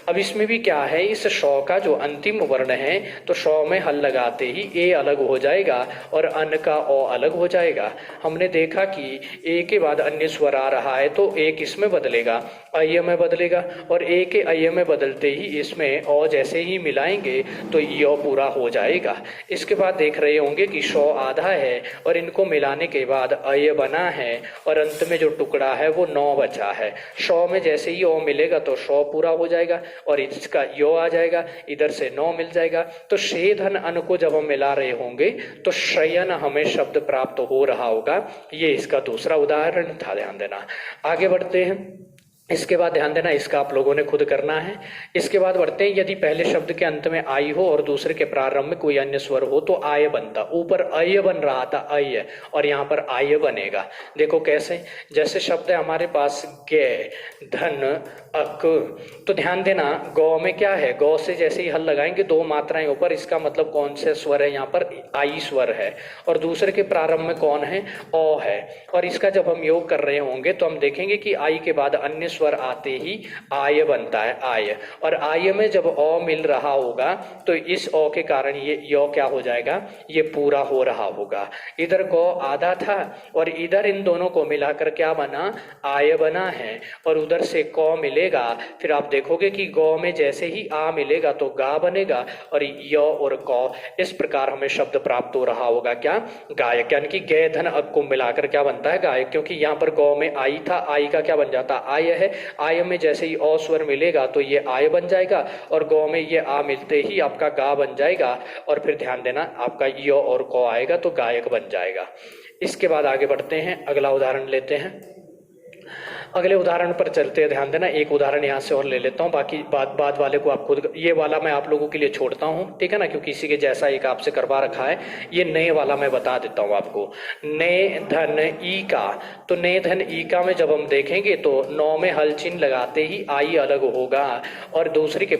अब इसमें भी क्या है, इस शौ का जो अंतिम वर्ण है तो शौ में हल लगाते ही ए अलग हो जाएगा और अन का ओ अलग हो जाएगा। हमने देखा कि ए के बाद अन्य स्वर आ रहा है तो ए किस में बदलेगा, अय में बदलेगा, और ए के अय में बदलते ही इसमें ओ जैसे ही मिलाएंगे तो यो पूरा हो जाएगा। इसके बाद देख रहे होंगे कि शौ आधा है और इनको मिलाने के बाद अय बना है और अंत में जो टुकड़ा है वो 9 बचा है। शौ में जैसे ही ओ मिलेगा तो शौ पूरा हो जाएगा और इसका यो आ जाएगा, इधर से 9 मिल जाएगा। तो शे धन अन को जब हम मिला रहे होंगे तो शयन हमें शब्द प्राप्त हो रहा होगा। ये इसका दूसरा उदाहरण था, ध्यान देना। आगे बढ़ते हैं। इसके बाद ध्यान देना, इसका आप लोगों ने खुद करना है। इसके बाद बढ़ते हैं, यदि पहले शब्द के अंत में आई हो और दूसरे के प्रारंभ में कोई अन्य स्वर हो तो आय बनता। ऊपर अय बन रहा था अय और यहाँ पर आय बनेगा। देखो कैसे, जैसे शब्द है हमारे पास गे धन अक, तो ध्यान देना गौ में क्या है, गौ से जैसे ही हल लगाएंगे 2 मात्राएं ऊपर, इसका मतलब कौन से स्वर है, यहाँ पर आई स्वर है और दूसरे के प्रारंभ में कौन है, ओ है। और इसका जब हम योग कर रहे होंगे तो हम देखेंगे कि आई के बाद अन्य स्वर आते ही आय बनता है, आय। और आय में जब ओ मिल रहा होगा तो इस ओ के कारण ये यो क्या हो जाएगा, ये पूरा हो रहा होगा। इधर गौ आधा था और इधर इन दोनों को मिलाकर क्या बना, आय बना है और उधर से कौ मिलेगा। फिर आप देखोगे कि गौ में जैसे ही आ मिलेगा तो गा बनेगा और यो और कौ, इस प्रकार हमें शब्द प्राप्त हो रहा होगा क्या, गायक। यानी कि गे धन अक को मिलाकर क्या बनता है, गायक। क्योंकि यहाँ पर गौ में आई था, आई का क्या बन जाता, आय है। आय में जैसे ही ओ स्वर मिलेगा तो ये आय बन जाएगा और गौ में ये आ मिलते ही आपका गा बन जाएगा और फिर ध्यान देना आपका यो और को आएगा तो गायक बन जाएगा। इसके बाद आगे बढ़ते हैं, अगला उदाहरण लेते हैं। अगले उदाहरण पर चलते हैं, ध्यान देना। एक उदाहरण यहाँ से और ले लेता हूँ, बाकी बाद वाले को आप खुद, ये वाला मैं आप लोगों के लिए छोड़ता हूँ, ठीक है ना, क्योंकि इसी के जैसा एक आपसे करवा रखा है। ये नए वाला मैं बता देता हूँ आपको। ने धन ई का, तो ने धन ई का में जब हम देखेंगे तो 9 में हल चिन्ह लगाते ही आई अलग होगा और दूसरे के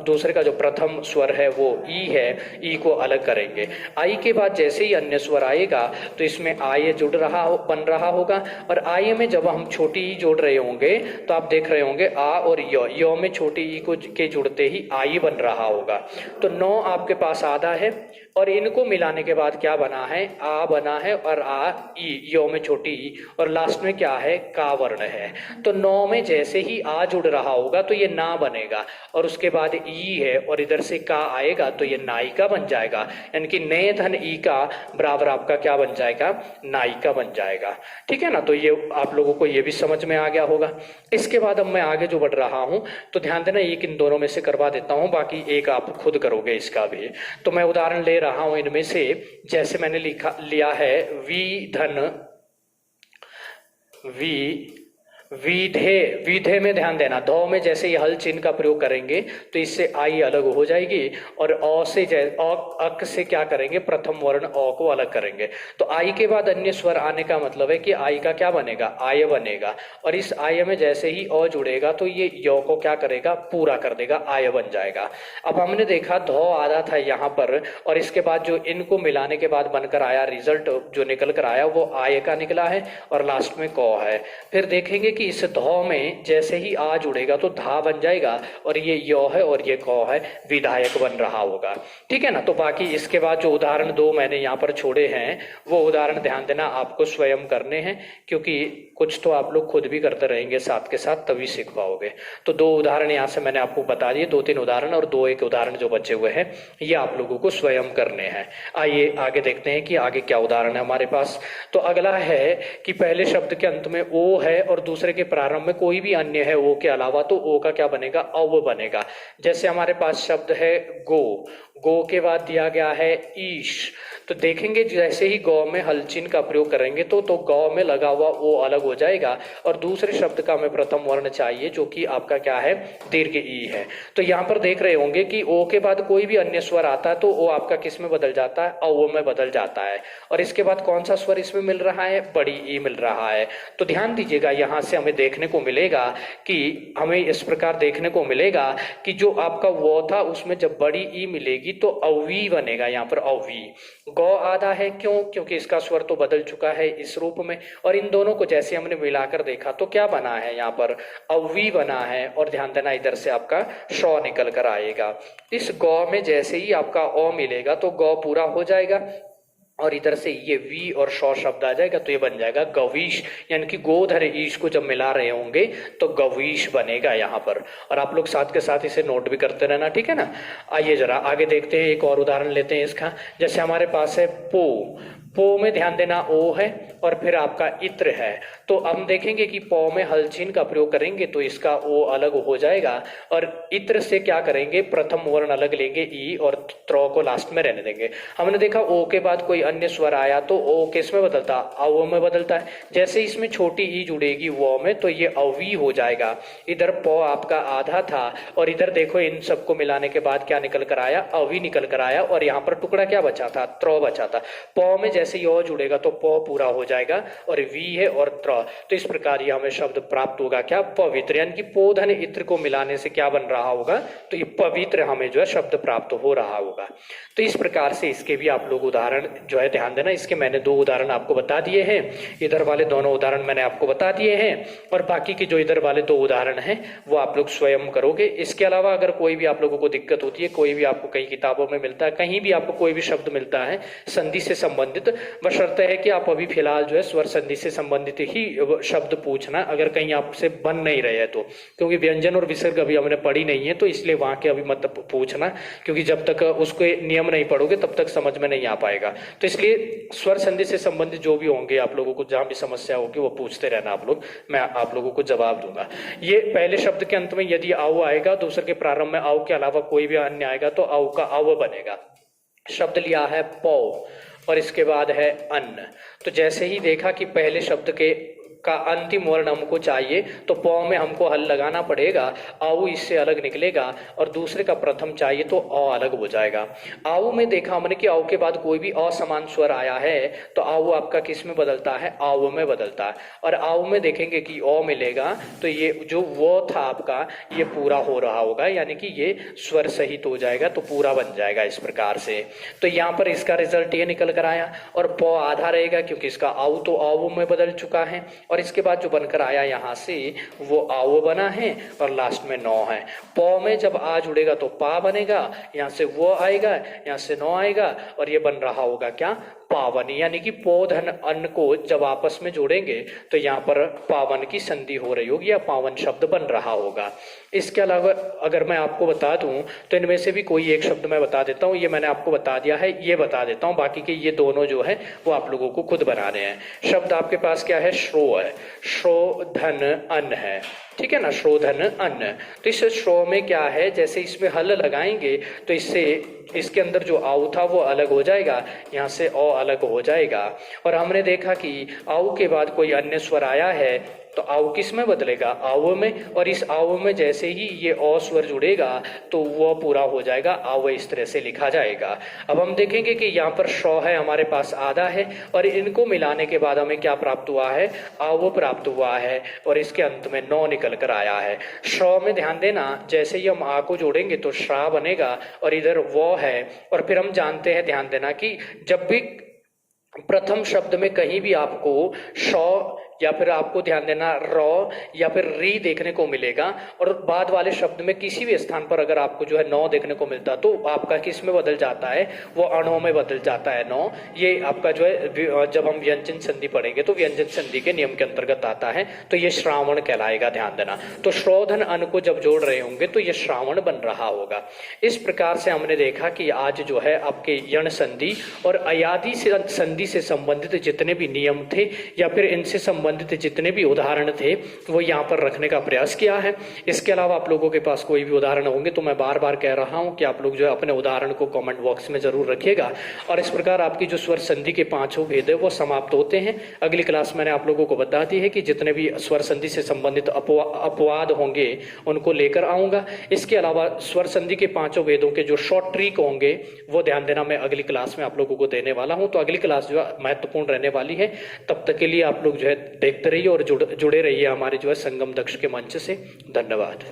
दूसरे का जो प्रथम स्वर है वो ई है, ई को अलग करेंगे। आई के बाद जैसे ही अन्य स्वर आएगा तो इसमें आय जुड़ रहा बन रहा होगा और आय में जब हम छोटी ई जोड़ रहे होंगे तो आप देख रहे होंगे आ और यो में छोटी ई को के जुड़ते ही आई बन रहा होगा। तो 9 आपके पास आधा है और इनको मिलाने के बाद क्या बना है, आ बना है और आ ई, यो में छोटी ई और लास्ट में क्या है, का वर्ण है। तो 9 में जैसे ही आ जुड़ रहा होगा तो ये ना बनेगा और उसके बाद ई है और इधर से का आएगा तो ये नायिका बन जाएगा। यानी कि ने धन ई का बराबर आपका क्या बन जाएगा, नायिका बन जाएगा। ठीक है ना, तो ये आप लोगों को ये भी समझ में आ गया होगा। इसके बाद अब मैं आगे जो बढ़ रहा हूं तो ध्यान देना, एक इन दोनों में से करवा देता हूं, बाकी एक आप खुद करोगे इसका भी। तो मैं उदाहरण ले रहा हूं इनमें से, जैसे मैंने लिया है वी धन विधे में ध्यान देना, धौ में जैसे ही हल चिन्ह का प्रयोग करेंगे तो इससे आई अलग हो जाएगी और अ से अक से क्या करेंगे, प्रथम वर्ण अ को अलग करेंगे। तो आई के बाद अन्य स्वर आने का मतलब है कि आई का क्या बनेगा, आय बनेगा और इस आय में जैसे ही अ जुड़ेगा तो ये यो को क्या करेगा, पूरा कर देगा, आय बन जाएगा। अब हमने देखा धौ आधा था यहाँ पर और इसके बाद जो इनको मिलाने के बाद बनकर आया रिजल्ट जो निकल कर आया वो आय का निकला है और लास्ट में कौ है। फिर देखेंगे कि इस धौ में जैसे ही आ जुड़ेगा तो धा बन जाएगा और ये यो है और ये कौ है, विधायक बन रहा होगा। ठीक है ना, तो बाकी इसके बाद जो उदाहरण 2 मैंने यहाँ पर छोड़े हैं वो उदाहरण ध्यान देना आपको स्वयं करने हैं, क्योंकि कुछ तो आप लोग खुद भी करते रहेंगे साथ के साथ, तभी सीख पाओगे। तो 2 उदाहरण यहाँ से मैंने आपको बता दिए, 2-3 उदाहरण और 2-1 उदाहरण जो बचे हुए हैं ये आप लोगों को स्वयं करने हैं। आइए आगे देखते हैं कि आगे क्या उदाहरण है हमारे पास। तो अगला है कि पहले शब्द के अंत में ओ है और दूसरे के प्रारंभ में कोई भी अन्य है ओ के अलावा, तो ओ का क्या बनेगा, अव बनेगा। जैसे हमारे पास शब्द है गो, गो के बाद दिया गया है ईश, तो देखेंगे जैसे ही गौ में हल चिन्ह का प्रयोग करेंगे तो गौ में लगा हुआ ओ अलग हो जाएगा और दूसरे शब्द का हमें प्रथम वर्ण चाहिए जो कि आपका क्या है, दीर्घ ई है। तो यहाँ पर देख रहे होंगे कि ओ के बाद कोई भी अन्य स्वर आता है तो ओ आपका किस में बदल जाता है, अव में बदल जाता है और इसके बाद कौन सा स्वर इसमें मिल रहा है, बड़ी ई मिल रहा है। तो ध्यान दीजिएगा यहाँ से हमें देखने को मिलेगा कि हमें इस प्रकार देखने को मिलेगा कि जो आपका वो था उसमें जब बड़ी ई मिलेगी तो अवी बनेगा, यहाँ पर अवी। गौ आधा है, क्यों? क्योंकि इसका स्वर तो बदल चुका है इस रूप में, और इन दोनों को जैसे हमने मिलाकर देखा तो क्या बना है, यहाँ पर अवी बना है। और ध्यान देना इधर से आपका शौ निकल कर आएगा। इस गौ में जैसे ही आपका ओ मिलेगा तो गौ पूरा हो जाएगा, और इधर से ये वी और शौ शब्द आ जाएगा तो ये बन जाएगा गवीश, यानी कि गोधर ईश को जब मिला रहे होंगे तो गवीश बनेगा यहाँ पर। और आप लोग साथ के साथ इसे नोट भी करते रहना, ठीक है ना। आइए जरा आगे देखते हैं, एक और उदाहरण लेते हैं इसका। जैसे हमारे पास है पो, पो में ध्यान देना ओ है और फिर आपका इत्र है। तो हम देखेंगे कि पो में हलचीन का प्रयोग करेंगे तो इसका ओ अलग हो जाएगा, और इत्र से क्या करेंगे, प्रथम वर्ण अलग लेंगे ई, और त्रो को लास्ट में रहने देंगे। हमने देखा ओ के बाद कोई अन्य स्वर आया तो ओ किस में बदलता, अव में बदलता है। जैसे इसमें छोटी ई जुड़ेगी वो में तो ये अवी हो जाएगा। इधर पो आपका आधा था और इधर देखो इन सबको मिलाने के बाद क्या निकल कर आया, अवी निकल कर आया, और यहाँ पर टुकड़ा क्या बचा था, त्रो बचा था। पो में जैसे ही ओ जुड़ेगा तो पो पूरा हो जाएगा, और वी है और त्र, तो इस प्रकार ये हमें शब्द प्राप्त होगा क्या, पवित्र। यानी कि पोधन इत्र को मिलाने से क्या बन रहा होगा, तो ये पवित्र हमें जो है शब्द प्राप्त हो रहा होगा। तो इस प्रकार से इसके भी आप लोग उदाहरण जो है ध्यान देना। इसके मैंने 2 उदाहरण आपको बता दिए हैं, इधर वाले दोनों उदाहरण मैंने आपको बता दिए हैं, और बाकी के जो इधर वाले 2 उदाहरण हैं वो आप लोग स्वयं करोगे। इसके अलावा अगर कोई भी आप लोगों को दिक्कत होती है, कोई भी आपको कई किताबों में मिलता है, कहीं भी आपको कोई भी शब्द मिलता है संधि से संबंधित, बशर्ते है कि आप अभी फिलहाल जो है स्वर संधि से संबंधित ही शब्द पूछना, अगर कहीं आपसे बन नहीं रहे हैं तो, क्योंकि व्यंजन और विसर्ग अभी हमने पढ़ी नहीं है तो इसलिए वहां के अभी मत पूछना, क्योंकि जब तक उसको नियम नहीं पढ़ोगे तब तक समझ में नहीं आ पाएगा। तो इसलिए स्वर संधि से संबंधित जो भी होंगे आप लोगों को जहां भी समस्या होगी वो पूछते रहना आप लोग, मैं आप लोगों को जवाब दूंगा। ये पहले शब्द के अंत में यदि आव आएगा, दूसरे के प्रारंभ में आव के अलावा कोई भी अन्य आएगा तो आव का आव बनेगा। शब्द लिया है पौ और इसके बाद है अन्न। तो जैसे ही देखा कि पहले शब्द के का अंतिम वर्ण हमको चाहिए तो पौ में हमको हल लगाना पड़ेगा, आऊ इससे अलग निकलेगा, और दूसरे का प्रथम चाहिए तो अ अलग हो जाएगा। आऊ में देखा हमने कि आऊ के बाद कोई भी असमान स्वर आया है तो आऊ आपका किस में बदलता है, आऊ में बदलता है। और आऊ में देखेंगे कि ओ मिलेगा तो ये जो वो था आपका ये पूरा हो रहा होगा, यानी कि ये स्वर सहित हो जाएगा तो पूरा बन जाएगा इस प्रकार से। तो यहाँ पर इसका रिजल्ट ये निकल कर आया, और पौ आधा रहेगा क्योंकि इसका आऊ तो आऊ में बदल चुका है, और इसके बाद जो बनकर आया यहाँ से वो आओ बना है, और लास्ट में नौ है। पौ में जब आ जुड़ेगा तो पा बनेगा, यहाँ से वो आएगा, यहाँ से नौ आएगा, और ये बन रहा होगा क्या, पावन। यानी कि पौधन अन्न को जब आपस में जोड़ेंगे तो यहाँ पर पावन की संधि हो रही होगी या पावन शब्द बन रहा होगा। इसके अलावा अगर मैं आपको बता दूं तो इनमें से भी कोई एक शब्द मैं बता देता हूँ, ये मैंने आपको बता दिया है, ये बता देता हूँ, बाकी के ये दोनों जो है वो आप लोगों को खुद बनाने हैं। शब्द आपके पास क्या है, श्रो है, श्रो धन अन्न है, ठीक है ना, श्रोधन अन्न। तो इस श्रो में क्या है, जैसे इसमें हल लगाएंगे तो इससे इसके अंदर जो आऊ था वो अलग हो जाएगा, यहाँ से ओ अलग हो जाएगा। और हमने देखा कि आऊ के बाद कोई अन्य स्वर आया है तो आऊ किस में बदलेगा, आऊ में, और इस आऊ में जैसे ही ये ओ स्वर जुड़ेगा तो वो पूरा हो जाएगा, आऊ इस तरह से लिखा जाएगा। अब हम देखेंगे कि यहाँ पर शौ है हमारे पास आधा है, और इनको मिलाने के बाद हमें क्या प्राप्त हुआ है, आऊ प्राप्त हुआ है, और इसके अंत में नौ निकल कर आया है। श्रौ में ध्यान देना, जैसे ही हम आ को जोड़ेंगे तो श्रा बनेगा, और इधर वो है, और फिर हम जानते हैं, ध्यान देना कि जब भी प्रथम शब्द में कहीं भी आपको शौ या फिर आपको ध्यान देना रॉ या फिर री देखने को मिलेगा, और बाद वाले शब्द में किसी भी स्थान पर अगर आपको जो है नौ देखने को मिलता तो आपका किस में बदल जाता है, वो अणो में बदल जाता है नौ। ये आपका जो है जब हम व्यंजन संधि पढ़ेंगे तो व्यंजन संधि के नियम के अंतर्गत आता है, तो ये श्रावण कहलाएगा, ध्यान देना। तो श्रोधन अन्न को जब जोड़ रहे होंगे तो ये श्रावण बन रहा होगा। इस प्रकार से हमने देखा कि आज जो है आपके यण संधि और अयादि संधि से संबंधित जितने भी नियम थे या फिर इनसे संबंधित जितने भी उदाहरण थे वो यहाँ पर रखने का प्रयास किया है। इसके अलावा आप लोगों के पास कोई भी उदाहरण होंगे तो मैं बार बार कह रहा हूँ कि आप लोग जो है अपने उदाहरण को कमेंट बॉक्स में जरूर रखिएगा। और इस प्रकार आपकी जो स्वर संधि के 5 भेद है वो समाप्त होते हैं। अगली क्लास मैंने आप लोगों को बता दी है कि जितने भी स्वर संधि से संबंधित अपवाद होंगे उनको लेकर आऊंगा। इसके अलावा स्वर संधि के 5 भेदों के जो शॉर्ट ट्रिक होंगे वो ध्यान देना मैं अगली क्लास में आप लोगों को देने वाला हूँ। तो अगली क्लास जो है महत्वपूर्ण रहने वाली है। तब तक के लिए आप लोग जो है देखते रहिए और जुड़े रहिए हमारे जो है संगम दक्ष के मंच से। धन्यवाद।